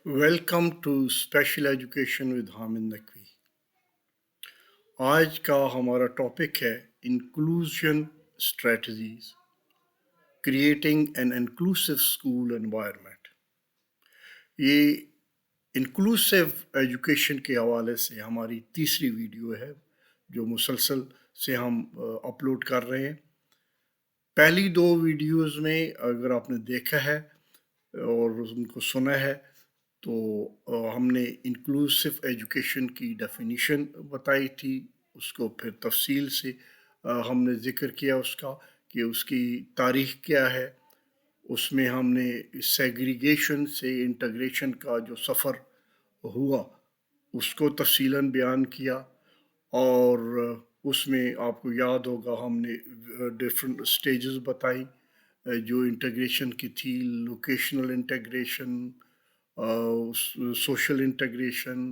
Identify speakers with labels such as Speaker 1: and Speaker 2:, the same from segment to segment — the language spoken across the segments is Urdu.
Speaker 1: Welcome to special education with Hamid Naqvi. آج کا ہمارا ٹاپک ہے inclusion strategies, creating an inclusive school environment. یہ انکلوسیو ایجوکیشن کے حوالے سے ہماری تیسری ویڈیو ہے جو مسلسل سے ہم اپلوڈ کر رہے ہیں۔ پہلی دو ویڈیوز میں اگر آپ نے دیکھا ہے اور ان کو سنا ہے تو ہم نے انکلوسیو ایجوکیشن کی ڈیفینیشن بتائی تھی، اس کو پھر تفصیل سے ہم نے ذکر کیا اس کا کہ اس کی تاریخ کیا ہے۔ اس میں ہم نے سیگریگیشن سے انٹیگریشن کا جو سفر ہوا اس کو تفصیلاً بیان کیا، اور اس میں آپ کو یاد ہوگا ہم نے ڈفرینٹ اسٹیجز بتائی جو انٹیگریشن کی تھی: لوکیشنل انٹیگریشن، سوشل انٹیگریشن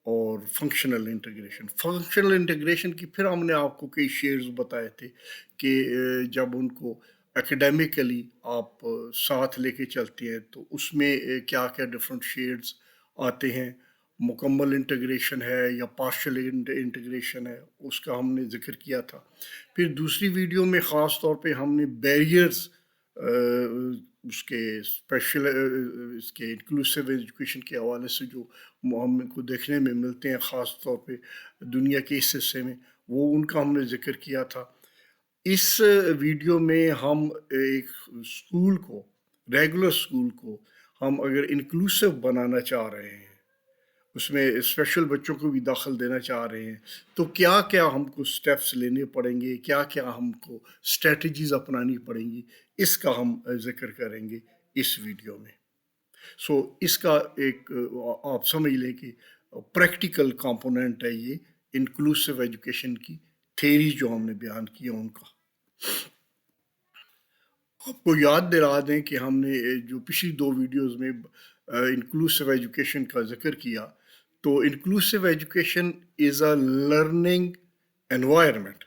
Speaker 1: اور فنکشنل انٹیگریشن۔ فنکشنل انٹیگریشن کی پھر ہم نے آپ کو کئی شیڈز بتائے تھے کہ جب ان کو اکیڈیمکلی آپ ساتھ لے کے چلتے ہیں تو اس میں کیا کیا ڈفرینٹ شیڈز آتے ہیں، مکمل انٹیگریشن ہے یا پارشل انٹیگریشن ہے، اس کا ہم نے ذکر کیا تھا۔ پھر دوسری ویڈیو میں خاص طور پہ ہم نے بیریئرز اس کے اسپیشل اس کے انکلوسیو ایجوکیشن کے حوالے سے جو ہم کو دیکھنے میں ملتے ہیں خاص طور پہ دنیا کے اس حصے میں، وہ ان کا ہم نے ذکر کیا تھا۔ اس ویڈیو میں ہم ایک اسکول کو، ریگولر اسکول کو ہم اگر انکلوسیو بنانا چاہ رہے ہیں، اس میں اسپیشل بچوں کو بھی داخل دینا چاہ رہے ہیں، تو کیا کیا ہم کو سٹیپس لینے پڑیں گے، کیا کیا ہم کو اسٹریٹجیز اپنانی پڑیں گی، اس کا ہم ذکر کریں گے اس ویڈیو میں۔ سو اس کا ایک آپ سمجھ لیں کہ پریکٹیکل کمپوننٹ ہے یہ انکلوسیو ایجوکیشن کی تھیری جو ہم نے بیان کی ہے ان کا۔ آپ کو یاد دلا دیں کہ ہم نے جو پچھلی دو ویڈیوز میں انکلوسیو ایجوکیشن کا ذکر کیا، تو inclusive education is a learning environment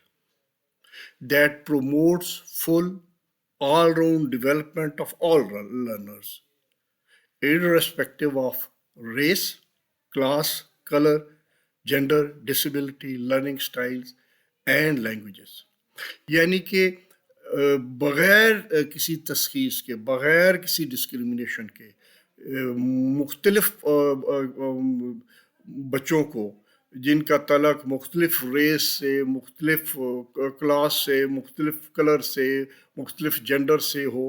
Speaker 1: that promotes full all-round development of all learners, irrespective of race, class, color, gender, disability, learning styles and languages۔ یعنی کہ بغیر کسی تشخیص کے، بغیر کسی ڈسکریمنیشن کے، مختلف بچوں کو جن کا تعلق مختلف ریس سے، مختلف کلاس سے، مختلف کلر سے، مختلف جینڈر سے ہو،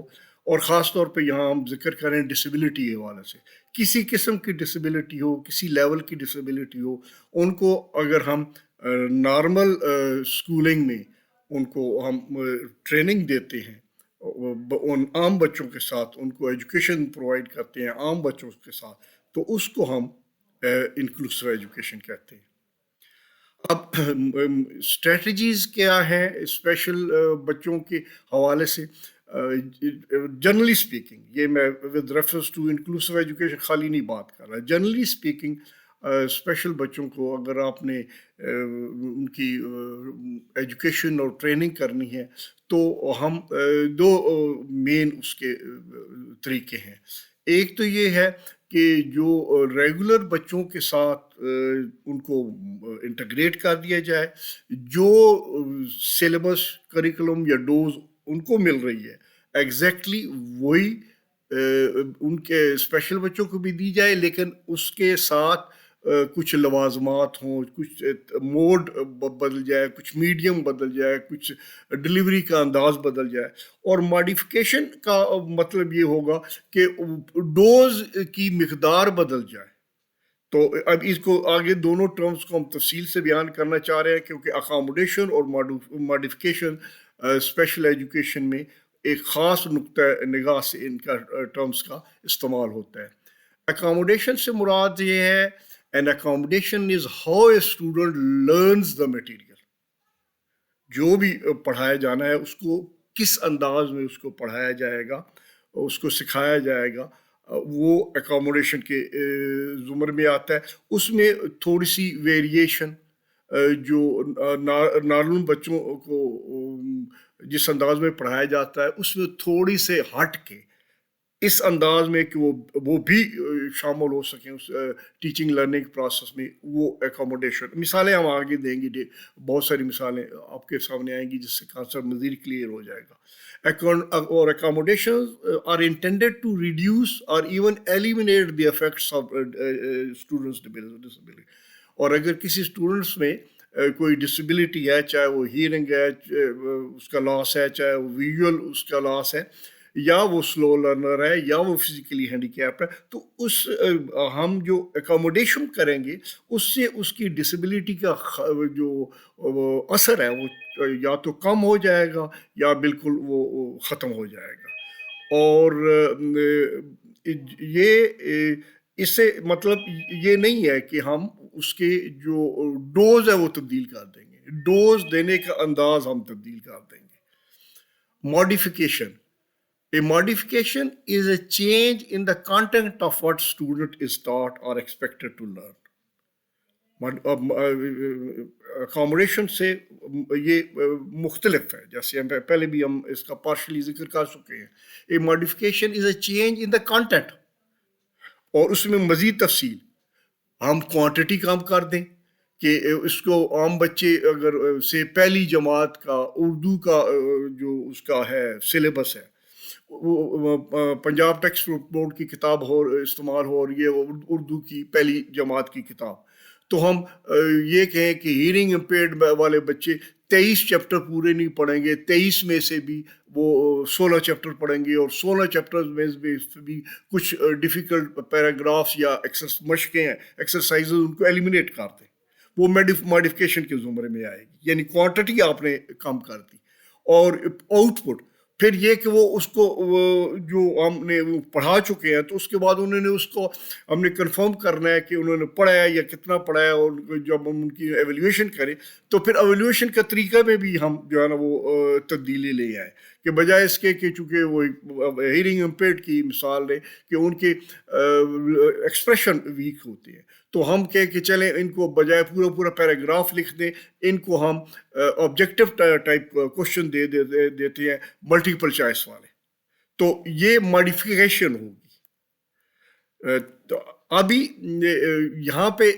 Speaker 1: اور خاص طور پہ یہاں ہم ذکر کریں ڈسیبلٹی کے حوالے سے، کسی قسم کی ڈسیبلٹی ہو، کسی لیول کی ڈسیبلٹی ہو، ان کو اگر ہم نارمل اسکولنگ میں ان کو ہم ٹریننگ دیتے ہیں، ان عام بچوں کے ساتھ ان کو ایجوکیشن پرووائڈ کرتے ہیں عام بچوں کے ساتھ، تو اس کو ہم انکلوسیو ایجوکیشن کہتے ہیں۔ اب اسٹریٹجیز کیا ہیں اسپیشل بچوں کے حوالے سے؟ جنرلی اسپیکنگ، یہ میں with reference to inclusive education خالی نہیں بات کر رہا، جنرلی اسپیکنگ اسپیشل بچوں کو اگر آپ نے ان کی ایجوکیشن اور ٹریننگ کرنی ہے تو ہم دو مین اس کے طریقے ہیں۔ ایک تو یہ ہے کہ جو ریگولر بچوں کے ساتھ ان کو انٹیگریٹ کر دیا جائے، جو سلیبس، کریکولم یا ڈوز ان کو مل رہی ہے ایگزیکٹلی وہی ان کے اسپیشل بچوں کو بھی دی جائے، لیکن اس کے ساتھ کچھ لوازمات ہوں، کچھ موڈ بدل جائے، کچھ میڈیم بدل جائے، کچھ ڈلیوری کا انداز بدل جائے۔ اور ماڈیفیکیشن کا مطلب یہ ہوگا کہ ڈوز کی مقدار بدل جائے۔ تو اب اس کو آگے دونوں ٹرمز کو ہم تفصیل سے بیان کرنا چاہ رہے ہیں، کیونکہ اکاموڈیشن اور ماڈیفیکیشن اسپیشل ایجوکیشن میں ایک خاص نقطہ نگاہ سے ان کا ٹرمز کا استعمال ہوتا ہے۔ اکاموڈیشن سے مراد یہ ہے an accommodation is how a student learns the material۔ جو بھی پڑھایا جانا ہے اس کو کس انداز میں اس کو پڑھایا جائے گا، اس کو سکھایا جائے گا، وہ اکاموڈیشن کے زمر میں آتا ہے۔ اس میں تھوڑی سی ویریشن، جو نارمل بچوں کو جس انداز میں پڑھایا جاتا ہے اس میں تھوڑی سے ہٹ کے اس انداز میں کہ وہ بھی شامل ہو سکیں اس ٹیچنگ لرننگ پروسیس میں، وہ اکاموڈیشن مثالیں ہم آگے دیں گے، بہت ساری مثالیں آپ کے سامنے آئیں گی جس سے کانسیپٹ مزید کلیئر ہو جائے گا. اور accommodations are intended to reduce or even eliminate the effects of students' disability. اور اگر کسی اسٹوڈنٹس میں کوئی ڈسیبلٹی ہے، چاہے وہ ہیئرنگ ہے اس کا لاس ہے، چاہے وہ ویژول اس کا لاس ہے، یا وہ سلو لرنر ہے، یا وہ فزیکلی ہینڈی کیپ ہے، تو اس ہم جو اکاموڈیشن کریں گے اس سے اس کی ڈسیبلٹی کا جو اثر ہے وہ یا تو کم ہو جائے گا یا بالکل وہ ختم ہو جائے گا. اور یہ اس سے مطلب یہ نہیں ہے کہ ہم اس کے جو ڈوز ہے وہ تبدیل کر دیں گے، ڈوز دینے کا انداز ہم تبدیل کر دیں گے. Modification. A modification is a change in the content of what student is taught or expected to learn. Accommodation سے یہ مختلف ہے، جیسے پہلے بھی ہم اس کا پارشلی ذکر کر چکے ہیں. A modification is a change in the content. اور اس میں مزید تفصیل، ہم کوانٹٹی کم کر دیں کہ اس کو عام بچے اگر سے پہلی جماعت کا اردو کا جو اس کا ہے سلیبس ہے، پنجاب ٹیکسٹ بورڈ کی کتاب ہو استعمال ہو رہی ہے اردو کی پہلی جماعت کی کتاب، تو ہم یہ کہیں کہ ہیئرنگ امپیئرڈ والے بچے 23 چیپٹر پورے نہیں پڑھیں گے، 23 میں سے بھی وہ 16 چیپٹر پڑھیں گے، اور 16 چیپٹر میں بھی کچھ ڈیفیکلٹ پیراگرافس یا مشقیں ہیں، ایکسرسائزز، ان کو ایلیمینیٹ کر دیں. وہ ماڈیفکیشن کے زمرے میں آئے گی، یعنی کوانٹٹی آپ نے کم کر دی. اور آؤٹ پٹ پھر یہ کہ وہ اس کو جو ہم نے پڑھا چکے ہیں تو اس کے بعد انہوں نے اس کو ہم نے کنفرم کرنا ہے کہ انہوں نے پڑھا ہے یا کتنا پڑھا ہے، اور جب ہم ان کی ایویلیویشن کریں تو پھر ایویلیویشن کا طریقہ میں بھی ہم جو ہے نا وہ تبدیلی لے آئیں، کہ بجائے اس کے کہ چونکہ وہ ہیئرنگ امپیئرڈ کی مثال لیں کہ ان کے ایکسپریشن ویک ہوتے ہیں، تو ہم کہہ کہ چلیں ان کو بجائے پورا پیراگراف لکھ دیں، ان کو ہم آبجیکٹو ٹائپ کوشچن دے دیتے ہیں، ملٹیپل چوائس والے. تو یہ ماڈیفیکیشن ہوگی. تو ابھی یہاں پہ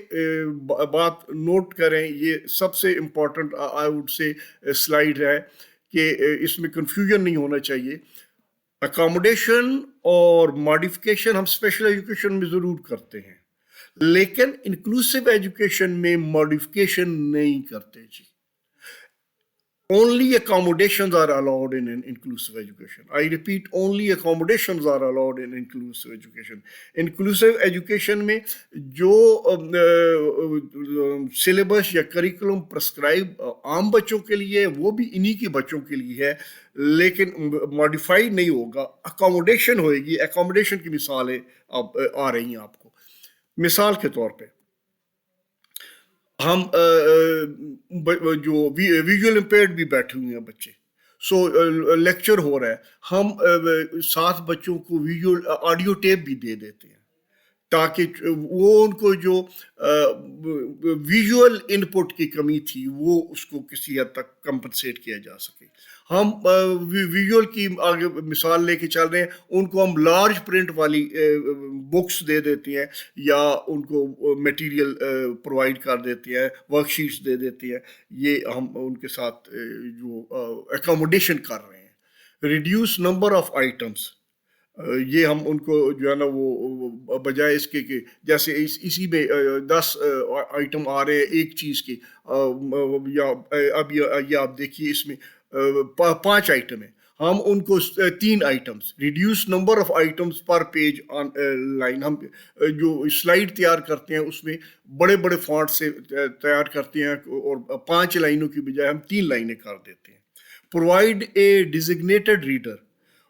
Speaker 1: بات نوٹ کریں، یہ سب سے important I would say slide ہے کہ اس میں کنفیوژن نہیں ہونا چاہیے. اکاموڈیشن اور ماڈیفیکیشن ہم اسپیشل ایجوکیشن میں ضرور کرتے ہیں، لیکن انکلوسیو ایجوکیشن میں ماڈیفیکیشن نہیں کرتے جی. Only accommodations are allowed in inclusive education. I repeat, only accommodations are allowed in inclusive education. Inclusive education میں جو سلیبس یا کریکولم پرسکرائب عام بچوں کے لیے وہ بھی انہی کے بچوں کے لیے ہے، لیکن ماڈیفائی نہیں ہوگا، اکاموڈیشن ہوئے گی. اکاموڈیشن کی مثالیں اب آ رہی ہیں آپ کو. مثال کے طور پہ ہم جو ویژول امپیئرڈ بھی بیٹھے ہوئے ہیں بچے، سو لیکچر ہو رہا ہے، ہم 7 بچوں کو ویژول آڈیو ٹیپ بھی دے دیتے ہیں تاکہ وہ ان کو جو ویژول ان پٹ کی کمی تھی وہ اس کو کسی حد تک کمپنسیٹ کیا جا سکے. ہم ویژول کی آگے مثال لے کے چل رہے ہیں، ان کو ہم لارج پرنٹ والی بکس دے دیتے ہیں یا ان کو میٹیریل پرووائڈ کر دیتے ہیں، ورک شیٹس دے دیتے ہیں. یہ ہم ان کے ساتھ جو اکاموڈیشن کر رہے ہیں. ریڈیوس نمبر آف آئٹمس، یہ ہم ان کو جو ہے نا وہ بجائے اس کے کہ جیسے اسی میں 10 آئٹم آ رہے ہیں ایک چیز کے، یا اب یہ آپ دیکھیے اس میں 5 آئٹم ہیں، ہم ان کو 3 items, reduce number of items per page on line. ہم جو سلائیڈ تیار کرتے ہیں اس میں بڑے بڑے فونٹ سے تیار کرتے ہیں، اور 5 لائنوں کی بجائے ہم 3 لائنیں کر دیتے ہیں. پرووائڈ اے ڈیزگنیٹڈ ریڈر،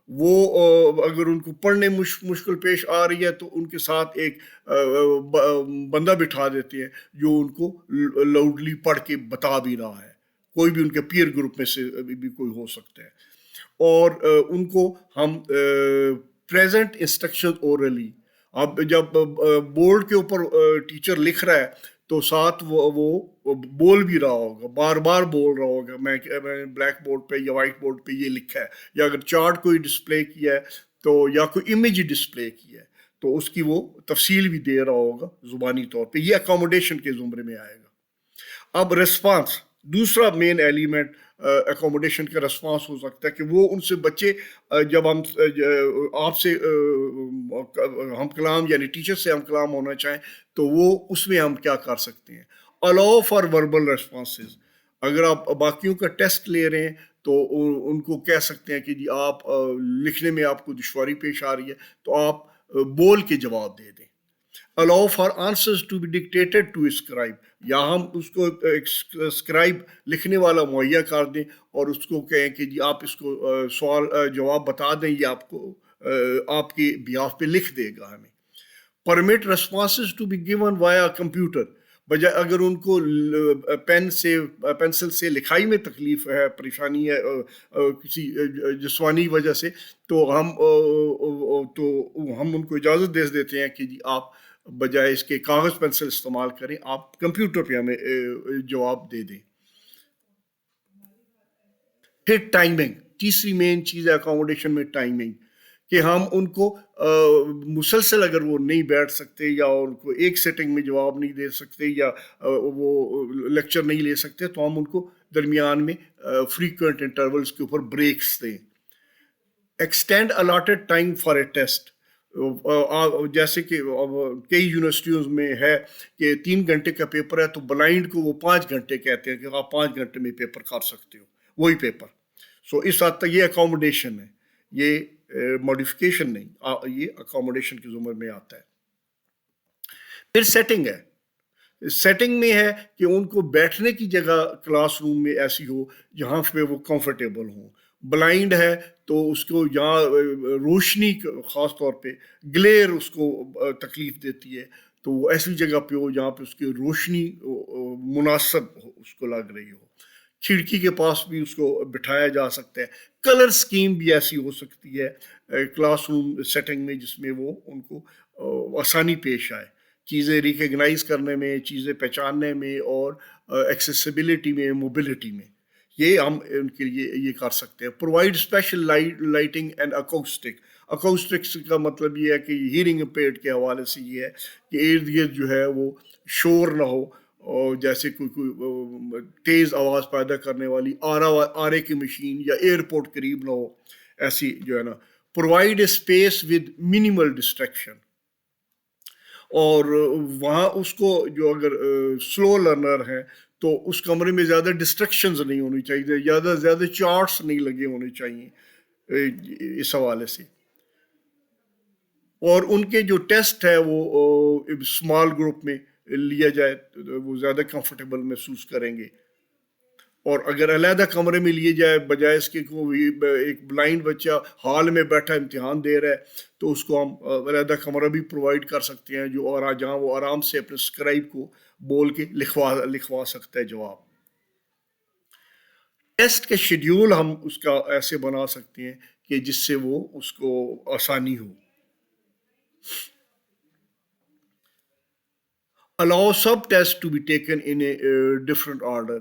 Speaker 1: وہ اگر ان کو پڑھنے مشکل پیش آ رہی ہے تو ان کے ساتھ ایک بندہ بٹھا دیتے ہیں جو ان کو لاؤڈلی پڑھ کے بتا بھی رہا ہے، کوئی بھی ان کے پیئر گروپ میں سے بھی کوئی ہو سکتا ہے. اور ان کو ہم پریزنٹ انسٹرکشن اورلی، اب جب بورڈ کے اوپر ٹیچر لکھ رہا ہے تو ساتھ وہ بول بھی رہا ہوگا، بار بار بول رہا ہوگا، میں بلیک بورڈ پہ یا وائٹ بورڈ پہ یہ لکھا ہے، یا اگر چارٹ کوئی ڈسپلے کیا ہے تو یا کوئی امیج ڈسپلے کی ہے تو اس کی وہ تفصیل بھی دے رہا ہوگا زبانی طور پہ. یہ اکاموڈیشن کے زمرے میں آئے گا. اب ریسپانس دوسرا مین ایلیمنٹ اکاموڈیشن کا ریسپانس ہو سکتا ہے کہ وہ ان سے بچے جب ہم آپ سے ہم کلام یعنی ٹیچر سے ہم کلام ہونا چاہیں تو وہ اس میں ہم کیا کر سکتے ہیں. Allow for verbal responses. اگر آپ باقیوں کا ٹیسٹ لے رہے ہیں تو ان کو کہہ سکتے ہیں کہ جی آپ لکھنے میں آپ کو دشواری پیش آ رہی ہے تو آپ بول کے جواب دے دیں. allow for answers to be dictated to a scribe. یا ہم اس کو ایک اسکرائب لکھنے والا مہیا کر دیں اور اس کو کہیں کہ جی آپ اس کو سوال جواب بتا دیں یہ آپ کو آپ کی بیہاف پہ لکھ دے گا ہمیں. permit responses to be given via computer. بجائے اگر ان کو پینسل سے لکھائی میں تکلیف ہے پریشانی ہے کسی جسمانی وجہ سے تو ہم ان کو اجازت دے دیتے ہیں کہ جی آپ بجائے اس کے کاغذ پینسل استعمال کریں آپ کمپیوٹر پہ ہمیں جواب دے دیں. پھر ٹائمنگ تیسری مین چیز ہے اکاموڈیشن میں ٹائمنگ کہ ہم ان کو مسلسل اگر وہ نہیں بیٹھ سکتے یا ان کو ایک سیٹنگ میں جواب نہیں دے سکتے یا وہ لیکچر نہیں لے سکتے تو ہم ان کو درمیان میں فریکوینٹ انٹرولز کے اوپر بریکس دیں. Extend allotted time for a test. جیسے کہ کئی یونیورسٹیوں میں ہے کہ 3 گھنٹے کا پیپر ہے تو بلائنڈ کو وہ 5 گھنٹے کہتے ہیں کہ آپ 5 گھنٹے میں پیپر کر سکتے ہو وہی پیپر. سو اس حد تک یہ اکاموڈیشن ہے, یہ ماڈیفکیشن نہیں, یہ اکاموڈیشن کے زمرے میں آتا ہے. پھر سیٹنگ ہے. سیٹنگ میں ہے کہ ان کو بیٹھنے کی جگہ کلاس روم میں ایسی ہو جہاں پہ وہ کمفرٹیبل ہوں. بلائنڈ ہے تو اس کو یہاں روشنی خاص طور پہ گلیئر اس کو تکلیف دیتی ہے تو وہ ایسی جگہ پہ ہو جہاں پہ اس کی روشنی مناسب اس کو لگ رہی ہو. کھڑکی کے پاس بھی اس کو بٹھایا جا سکتا ہے. کلر سکیم بھی ایسی ہو سکتی ہے کلاس روم سیٹنگ میں جس میں وہ ان کو آسانی پیش آئے چیزیں ریکگنائز کرنے میں, چیزیں پہچاننے میں اور ایکسیسیبلٹی میں, موبلٹی میں. یہ ہم ان کے لیے یہ کر سکتے ہیں. Provide special lighting and acoustic. Acoustics کا مطلب یہ ہے کہ ہیرنگ امپیئرڈ کے حوالے سے یہ ہے کہ ارد گرد جو ہے وہ شور نہ ہو اور جیسے کوئی تیز آواز پیدا کرنے والی آرے کی مشین یا ایئرپورٹ قریب نہ ہو ایسی جو ہے نا. Provide a space with minimal distraction. اور وہاں اس کو جو اگر سلو لرنر ہے تو اس کمرے میں زیادہ ڈسٹریکشنز نہیں ہونی چاہیے, زیادہ چارٹس نہیں لگے ہونے چاہیے اس حوالے سے. اور ان کے جو ٹیسٹ ہے وہ اسمال گروپ میں لیا جائے تو وہ زیادہ کمفرٹیبل محسوس کریں گے. اور اگر علیحدہ کمرے میں لیے جائے بجائے اس کے ایک بلائنڈ بچہ ہال میں بیٹھا امتحان دے رہا ہے تو اس کو ہم علیحدہ کمرہ بھی پرووائڈ کر سکتے ہیں جو اور جہاں وہ آرام سے اپنے اسکرائب کو بول کے لکھوا سکتا ہے جواب. ٹیسٹ کے شیڈیول ہم اس کا ایسے بنا سکتے ہیں کہ جس سے وہ اس کو آسانی ہو. allow sub tests to be taken in a different order.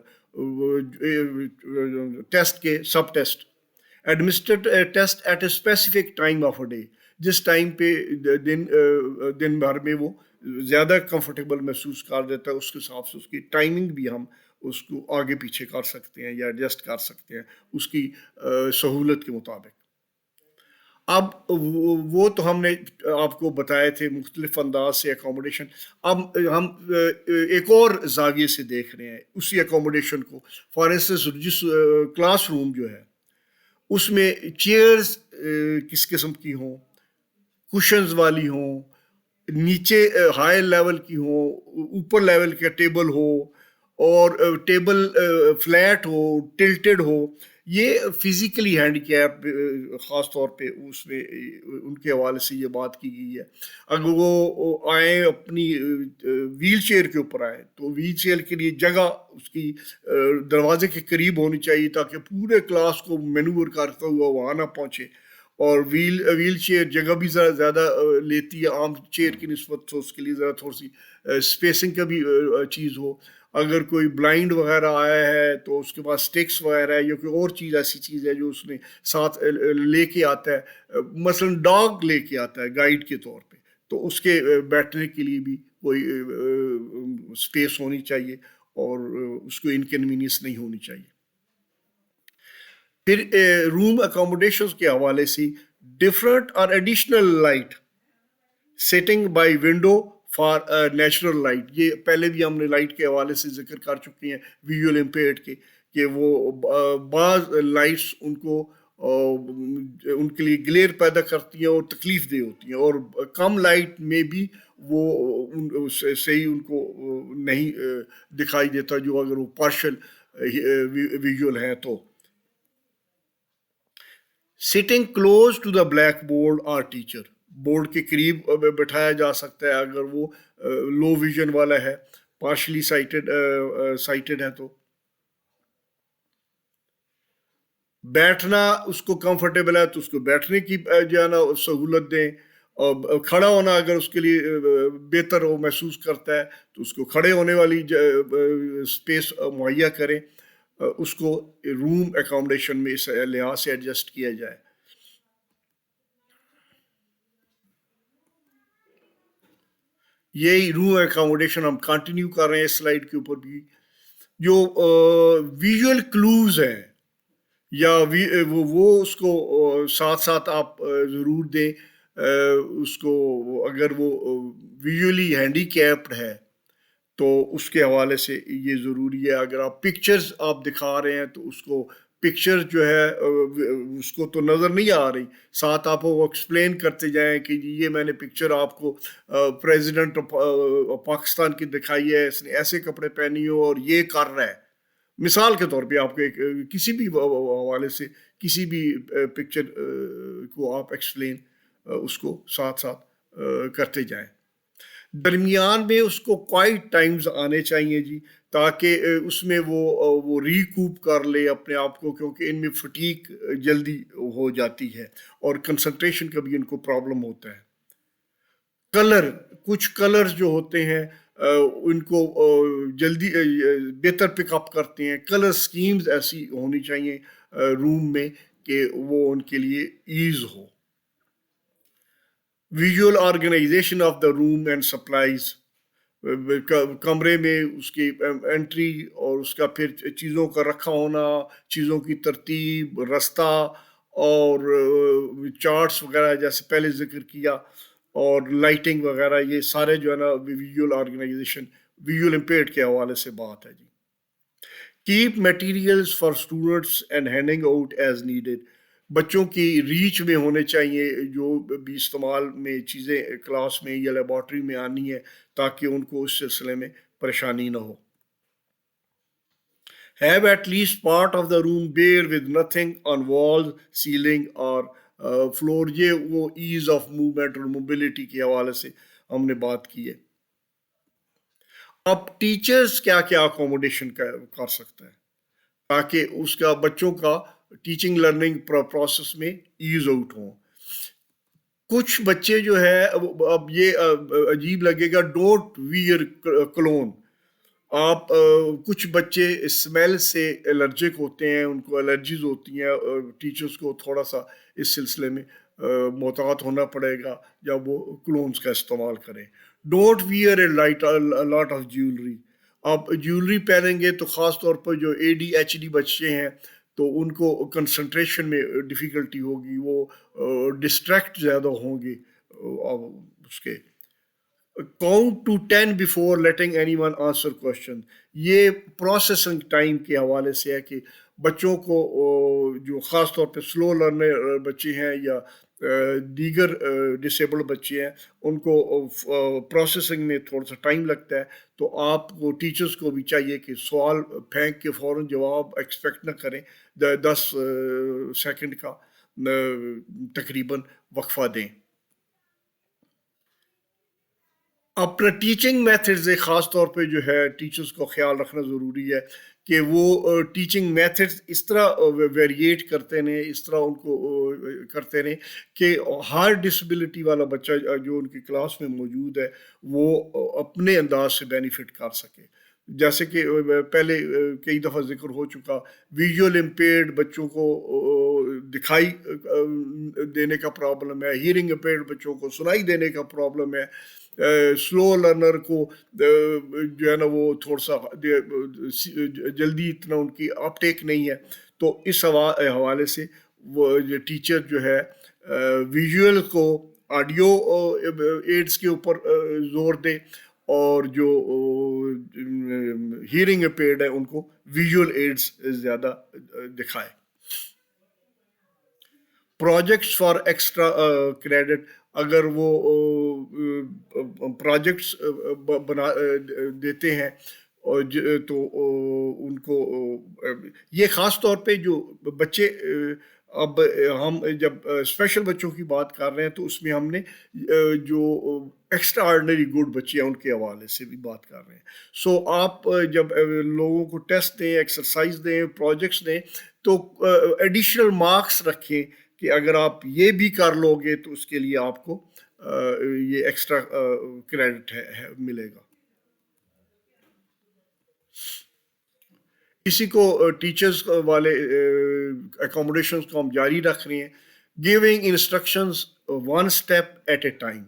Speaker 1: Test کے سب test. Administrate test at a specific time of a day. جس ٹائم پہ دن بھر میں وہ زیادہ کمفرٹیبل محسوس کر دیتا ہے اس کے حساب سے اس کی ٹائمنگ بھی ہم اس کو آگے پیچھے کر سکتے ہیں یا ایڈجسٹ کر سکتے ہیں اس کی سہولت کے مطابق. اب وہ تو ہم نے آپ کو بتائے تھے مختلف انداز سے اکاموڈیشن. اب ہم ایک اور زاویے سے دیکھ رہے ہیں اسی اکاموڈیشن کو. فار انسٹنس جس کلاس روم جو ہے اس میں چیئرز کس قسم کی ہوں, کشنز والی ہوں, نیچے ہائی لیول کی ہوں, اوپر لیول کا ٹیبل ہو اور ٹیبل فلیٹ ہو, ٹلٹڈ ہو. یہ فزیکلی ہینڈی کیپ خاص طور پہ اس میں ان کے حوالے سے یہ بات کی گئی ہے. اگر وہ آئیں اپنی ویل چیئر کے اوپر آئیں تو ویل چیئر کے لیے جگہ اس کی دروازے کے قریب ہونی چاہیے تاکہ پورے کلاس کو مینور کرتا ہوا وہاں نہ پہنچے. اور ویل چیئر جگہ بھی زیادہ لیتی ہے عام چیئر کی نسبت، تو اس کے لیے ذرا تھوڑی سی اسپیسنگ کا بھی چیز ہو. اگر کوئی بلائنڈ وغیرہ آیا ہے تو اس کے پاس اسٹکس وغیرہ ہے یا کوئی اور چیز ایسی چیز ہے جو اس نے ساتھ لے کے آتا ہے، مثلاً ڈاگ لے کے آتا ہے گائیڈ کے طور پہ، تو اس کے بیٹھنے کے لیے بھی کوئی اسپیس ہونی چاہیے اور اس کو انکنوینئنس نہیں ہونی چاہیے. پھر روم اکوموڈیشنز کے حوالے سے ڈفرنٹ اور additional light seating by window for natural light. یہ پہلے بھی ہم نے لائٹ کے حوالے سے ذکر کر چکے ہیں ویژول امپیئرڈ کے، کہ وہ بعض لائٹس ان کو ان کے لیے گلیئر پیدا کرتی ہیں اور تکلیف دہ ہوتی ہیں، اور کم لائٹ میں بھی وہ صحیح ان کو نہیں دکھائی دیتا جو اگر وہ پارشل ویژول ہے تو. Sitting close to the blackboard اور ٹیچر، بورڈ کے قریب بٹھایا جا سکتا ہے اگر وہ لو ویژن والا ہے، پارشلی سائٹڈ ہے تو. بیٹھنا اس کو کمفرٹیبل ہے تو اس کو بیٹھنے کی جو ہے نا سہولت دیں، اور کھڑا ہونا اگر اس کے لیے بہتر وہ محسوس کرتا ہے تو اس کو کھڑے ہونے والی اسپیس مہیا کریں، اس کو روم اکوموڈیشن میں اس لحاظ سے ایڈجسٹ کیا جائے. یہی روم اکوموڈیشن ہم کنٹینیو کر رہے ہیں اس سلائیڈ کے اوپر بھی. جو ویژول کلوز ہیں یا وہ اس کو ساتھ ساتھ آپ ضرور دیں. اس کو اگر وہ ویژولی ہینڈی کیپڈ ہے تو اس کے حوالے سے یہ ضروری ہے. اگر آپ پکچرز آپ دکھا رہے ہیں تو اس کو پکچر جو ہے اس کو تو نظر نہیں آ رہی، ساتھ آپ وہ ایکسپلین کرتے جائیں کہ جی یہ میں نے پکچر آپ کو پریزیڈنٹ پاکستان کی دکھائی ہے، اس نے ایسے کپڑے پہنی ہو اور یہ کر رہا ہے. مثال کے طور پہ آپ کے کسی بھی حوالے سے کسی بھی پکچر کو آپ ایکسپلین اس کو ساتھ ساتھ کرتے جائیں. درمیان میں اس کو کوائٹ ٹائمز آنے چاہیے جی، تاکہ اس میں وہ ریکوپ کر لے اپنے آپ کو، کیونکہ ان میں فٹیک جلدی ہو جاتی ہے اور کنسنٹریشن کا بھی ان کو پرابلم ہوتا ہے. کلر، کچھ کلرز جو ہوتے ہیں ان کو جلدی بہتر پک اپ کرتے ہیں. کلر سکیمز ایسی ہونی چاہیے روم میں کہ وہ ان کے لیے ایز ہو. Visual organisation of the room and supplies, کمرے میں اس کی انٹری اور اس کا پھر چیزوں کا رکھا ہونا، چیزوں کی ترتیب، رستہ اور چارٹس وغیرہ جیسے پہلے ذکر کیا، اور لائٹنگ وغیرہ، یہ سارے جو ہے نا ویژول آرگنائزیشن ویژول امپیئرڈ کے حوالے سے بات ہے جی. Keep materials for students and handing out as needed, بچوں کی ریچ میں ہونے چاہیے جو بھی استعمال میں چیزیں کلاس میں یا لیبارٹری میں آنی ہے، تاکہ ان کو اس سلسلے میں پریشانی نہ ہو. Have at least part of the room bare with nothing on walls, ceiling اور فلور. یہ وہ ایز آف موومنٹ اور موبلٹی کے حوالے سے ہم نے بات کی ہے. اب ٹیچرز کیا کیا اکوموڈیشن کر سکتا ہے تاکہ اس کا بچوں کا ٹیچنگ لرننگ پروسیس میں ایز آؤٹ ہوں. کچھ بچے جو ہے، اب یہ عجیب لگے گا، ڈونٹ ویئر کلون. آپ کچھ بچے اسمیل سے الرجک ہوتے ہیں، ان کو الرجیز ہوتی ہیں، ٹیچرز کو تھوڑا سا اس سلسلے میں محتاط ہونا پڑے گا جب وہ کلونز کا استعمال کریں. Don't where a lot of jewellery. آپ جیولری پہنیں گے تو خاص طور پر جو ADHD بچے ہیں تو ان کو کنسنٹریشن میں ڈیفیکلٹی ہوگی، وہ ڈسٹریکٹ زیادہ ہوں گے اس کے. Count to 10 before letting anyone answer question. یہ پروسیسنگ ٹائم کے حوالے سے ہے کہ بچوں کو جو خاص طور پہ سلو لرنر بچے ہیں یا دیگر ڈسیبلڈ بچے ہیں، ان کو پروسیسنگ میں تھوڑا سا ٹائم لگتا ہے. تو آپ کو ٹیچرز کو بھی چاہیے کہ سوال پھینک کے فوراً جواب ایکسپیکٹ نہ کریں، 10 سیکنڈ کا تقریباً وقفہ دیں. اپنا ٹیچنگ میتھڈز خاص طور پہ جو ہے ٹیچرز کو خیال رکھنا ضروری ہے کہ وہ ٹیچنگ میتھڈز اس طرح ویریٹ کرتے رہیں، اس طرح ان کو کرتے رہیں کہ ہر ڈسبلٹی والا بچہ جو ان کی کلاس میں موجود ہے وہ اپنے انداز سے بینیفٹ کر سکے. جیسے کہ پہلے کئی دفعہ ذکر ہو چکا، ویژول امپیئرڈ بچوں کو دکھائی دینے کا پرابلم ہے، ہیئرنگ امپیئرڈ بچوں کو سنائی دینے کا پرابلم ہے، سلو لرنر کو جو ہے نا وہ تھوڑا سا جلدی اتنا ان کی اپ ٹیک نہیں ہے. تو اس حوالے سے وہ ٹیچر جو ہے ویژول کو آڈیو ایڈز کے اوپر زور دے، اور جو ہیئرنگ امپیئرڈ ہے ان کو ویژول ایڈز زیادہ دکھائے. پروجیکٹس فار ایکسٹرا کریڈٹ، اگر وہ پروجیکٹس بنا دیتے ہیں اور تو ان کو یہ خاص طور پہ جو بچے، اب ہم جب اسپیشل بچوں کی بات کر رہے ہیں تو اس میں ہم نے جو ایکسٹرا آرڈنری گڈ بچے ہیں ان کے حوالے سے بھی بات کر رہے ہیں. سو آپ جب لوگوں کو ٹیسٹ دیں، ایکسرسائز دیں، پروجیکٹس دیں تو ایڈیشنل مارکس رکھیں کہ اگر آپ یہ بھی کر لو گے تو اس کے لیے آپ کو یہ ایکسٹرا کریڈٹ ملے گا. اسی کو ٹیچرز والے اکوموڈیشنز کو ہم جاری رکھ رہے ہیں. Giving instructions one step at a time,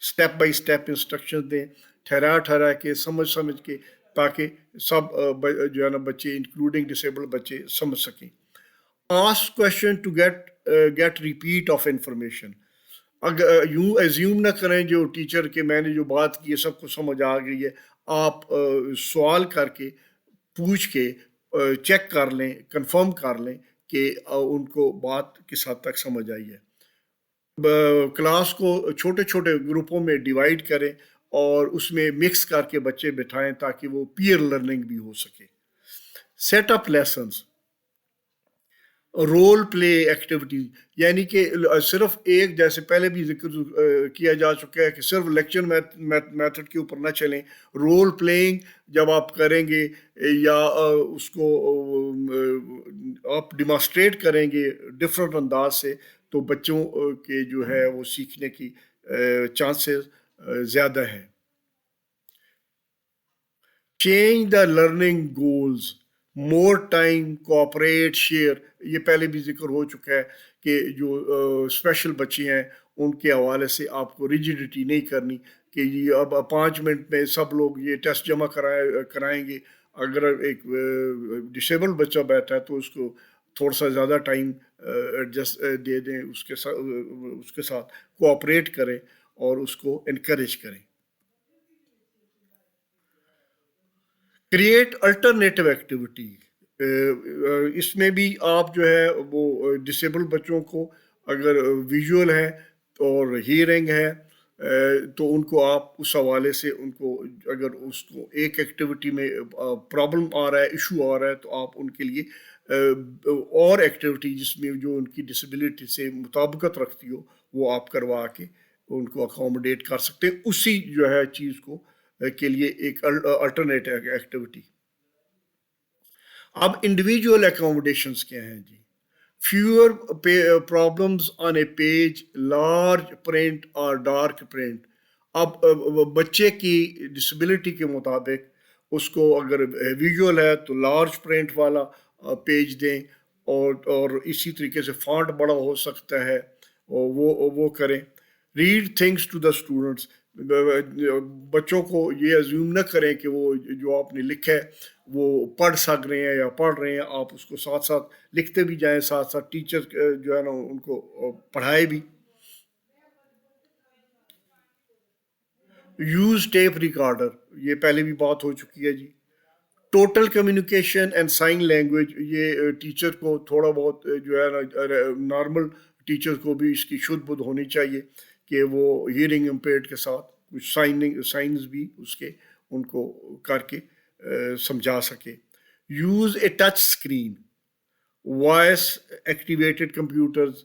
Speaker 1: step by step instruction دیں، ٹھہرا کے سمجھ کے، تاکہ سب جو ہے نا بچے انکلوڈنگ ڈسیبلڈ بچے سمجھ سکیں. Ask question to get repeat of information. اگر یوں ایزیوم نہ کریں جو ٹیچر کے میں نے جو بات کی ہے سب کو سمجھ آ گئی ہے، آپ سوال کر کے پوچھ کے چیک کر لیں، کنفرم کر لیں کہ ان کو بات کس حد تک سمجھ آئی ہے. کلاس کو چھوٹے چھوٹے گروپوں میں ڈیوائڈ کریں اور اس میں مکس کر کے بچے بٹھائیں تاکہ وہ پیئر لرننگ بھی ہو سکے. Set up lessons, role play activities, یعنی کہ صرف ایک، جیسے پہلے بھی ذکر کیا جا چکا ہے کہ صرف لیکچر میتھڈ کے اوپر نہ چلیں. رول پلینگ جب آپ کریں گے یا اس کو آپ ڈیمانسٹریٹ کریں گے ڈفرینٹ انداز سے، تو بچوں کے جو ہے وہ سیکھنے کی چانسز زیادہ ہیں. Change the learning goals, more time, cooperate, share. یہ پہلے بھی ذکر ہو چکا ہے کہ جو اسپیشل بچے ہیں ان کے حوالے سے آپ کو ریجیڈیٹی نہیں کرنی کہ یہ اب 5 منٹ میں سب لوگ یہ ٹیسٹ جمع کرائیں گے. اگر ایک ڈسیبل بچہ بیٹھا ہے تو اس کو تھوڑا سا زیادہ ٹائم ایڈجسٹ دے دیں، اس کے ساتھ کوآپریٹ کریں اور اس کو انکریج کریں. کریٹ الٹرنیٹیو ایکٹیویٹی، اس میں بھی آپ جو ہے وہ ڈسیبل بچوں کو اگر ویژول ہے اور ہیئرنگ ہے تو ان کو آپ اس حوالے سے ان کو اگر اس کو ایک ایکٹیویٹی میں پرابلم آ رہا ہے، ایشو آ رہا ہے، تو آپ ان کے لیے اور ایکٹیویٹی جس میں جو ان کی ڈسیبلٹی سے مطابقت رکھتی ہو وہ آپ کروا کے ان کو اکوموڈیٹ کر سکتے ہیں اسی جو ہے چیز کو کے لیے ایک الٹرنیٹ ایکٹیویٹی. اب انڈیویجول اکوموڈیشنز کیا ہیں جی؟ Fewer problems on a page, large print اور ڈارک پرنٹ. اب بچے کی ڈسیبلٹی کے مطابق اس کو اگر ویژول ہے تو لارج پرنٹ والا پیج دیں، اور اسی طریقے سے فونٹ بڑا ہو سکتا ہے وہ کریں. Read things to the students, بچوں کو یہ ایزیوم نہ کریں کہ وہ جو آپ نے لکھا ہے وہ پڑھ سک رہے ہیں یا پڑھ رہے ہیں، آپ اس کو ساتھ ساتھ لکھتے بھی جائیں، ساتھ ساتھ ٹیچر جو ہے نا ان کو پڑھائے بھی. یوز ٹیپ ریکارڈر، یہ پہلے بھی بات ہو چکی ہے جی. Total communication and sign language, یہ ٹیچر کو تھوڑا بہت جو ہے نا نارمل ٹیچر کو بھی اس کی شدھ بدھ ہونی چاہیے کہ وہ ہیئرنگ امپیئرڈ کے ساتھ کچھ سائنز بھی اس کے ان کو کر کے سمجھا سکے. Use a touch screen, voice activated computers,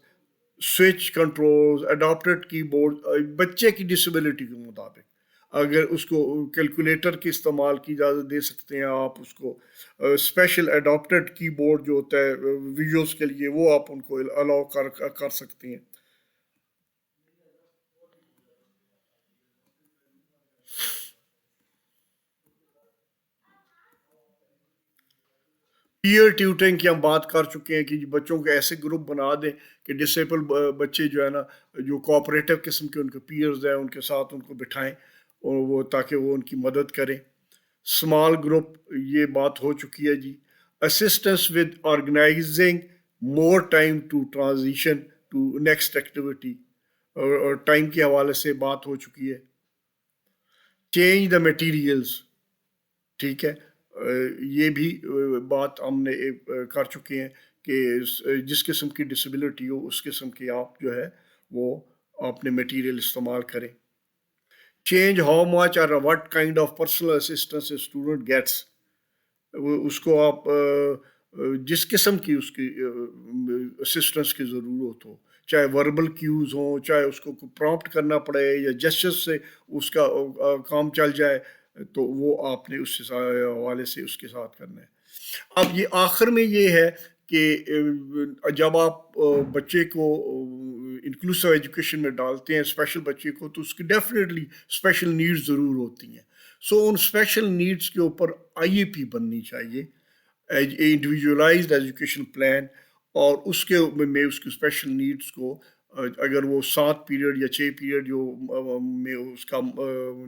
Speaker 1: switch controls, adapted keyboard, بچے کی ڈسیبلٹی کے مطابق. اگر اس کو کیلکولیٹر کے استعمال کی اجازت دے سکتے ہیں آپ، اس کو اسپیشل اڈاپٹڈ کی بورڈ جو ہوتا ہے ویڈیوز کے لیے، وہ آپ ان کو الاؤ کر سکتے ہیں۔ پیئر ٹیوٹرنگ کی ہم بات کر چکے ہیں کہ بچوں کے ایسے گروپ بنا دیں کہ ڈسیبل بچے جو ہے نا، جو کوآپریٹو قسم کے ان کے پیئرز ہیں، ان کے ساتھ ان کو بٹھائیں اور وہ تاکہ وہ ان کی مدد کریں۔ اسمال گروپ یہ بات ہو چکی ہے جی۔ Assistance with organizing more time to transition to next activity, اور ٹائم کے حوالے سے بات ہو چکی ہے۔ چینج دا میٹیریلز، ٹھیک ہے، یہ بھی بات ہم نے کر چکے ہیں کہ جس قسم کی ڈسیبلٹی ہو اس قسم کی آپ جو ہے وہ اپنے میٹیریل استعمال کریں۔ چینج ہاؤ مچ اور what kind of personal assistance student gets, اس کو آپ جس قسم کی اس کی اسسٹنس کی ضرورت ہو، چاہے وربل کیوز ہوں، چاہے اس کو پرومپٹ کرنا پڑے یا جسچرز سے اس کا کام چل جائے، تو وہ آپ نے اس حوالے سے اس کے ساتھ کرنا ہے۔ اب یہ آخر میں یہ ہے کہ جب آپ بچے کو انکلوسیو ایجوکیشن میں ڈالتے ہیں، اسپیشل بچے کو، تو اس کی ڈیفینیٹلی اسپیشل نیڈز ضرور ہوتی ہیں۔ سو ان اسپیشل نیڈز کے اوپر آئی اے پی بننی چاہیے، انڈیویجولائزڈ ایجوکیشن پلان، اور اس کے میں اس کی اسپیشل نیڈس کو اگر وہ 7 پیریڈ یا 6 پیریڈ جو میں اس کا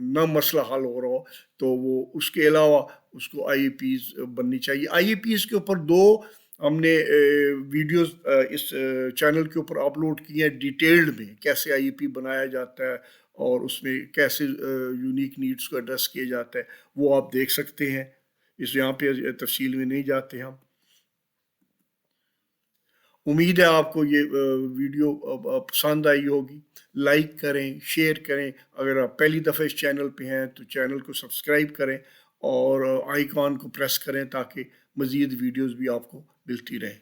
Speaker 1: نہ مسئلہ حل ہو رہا ہو، تو وہ اس کے علاوہ اس کو آئی اے پیز بننی چاہیے۔ آئی اے پیز کے اوپر 2 ہم نے ویڈیوز اس چینل کے اوپر اپلوڈ کی ہیں ڈیٹیلڈ میں، کیسے آئی اے پی بنایا جاتا ہے اور اس میں کیسے یونیک نیڈس کو ایڈریس کیا جاتا ہے، وہ آپ دیکھ سکتے ہیں، اس یہاں پہ تفصیل میں نہیں جاتے ہم۔ امید ہے آپ کو یہ ویڈیو پسند آئی ہوگی۔ لائک کریں، شیئر کریں، اگر آپ پہلی دفعہ اس چینل پہ ہیں تو چینل کو سبسکرائب کریں اور آئیکن کو پریس کریں تاکہ مزید ویڈیوز بھی آپ کو ملتی رہیں۔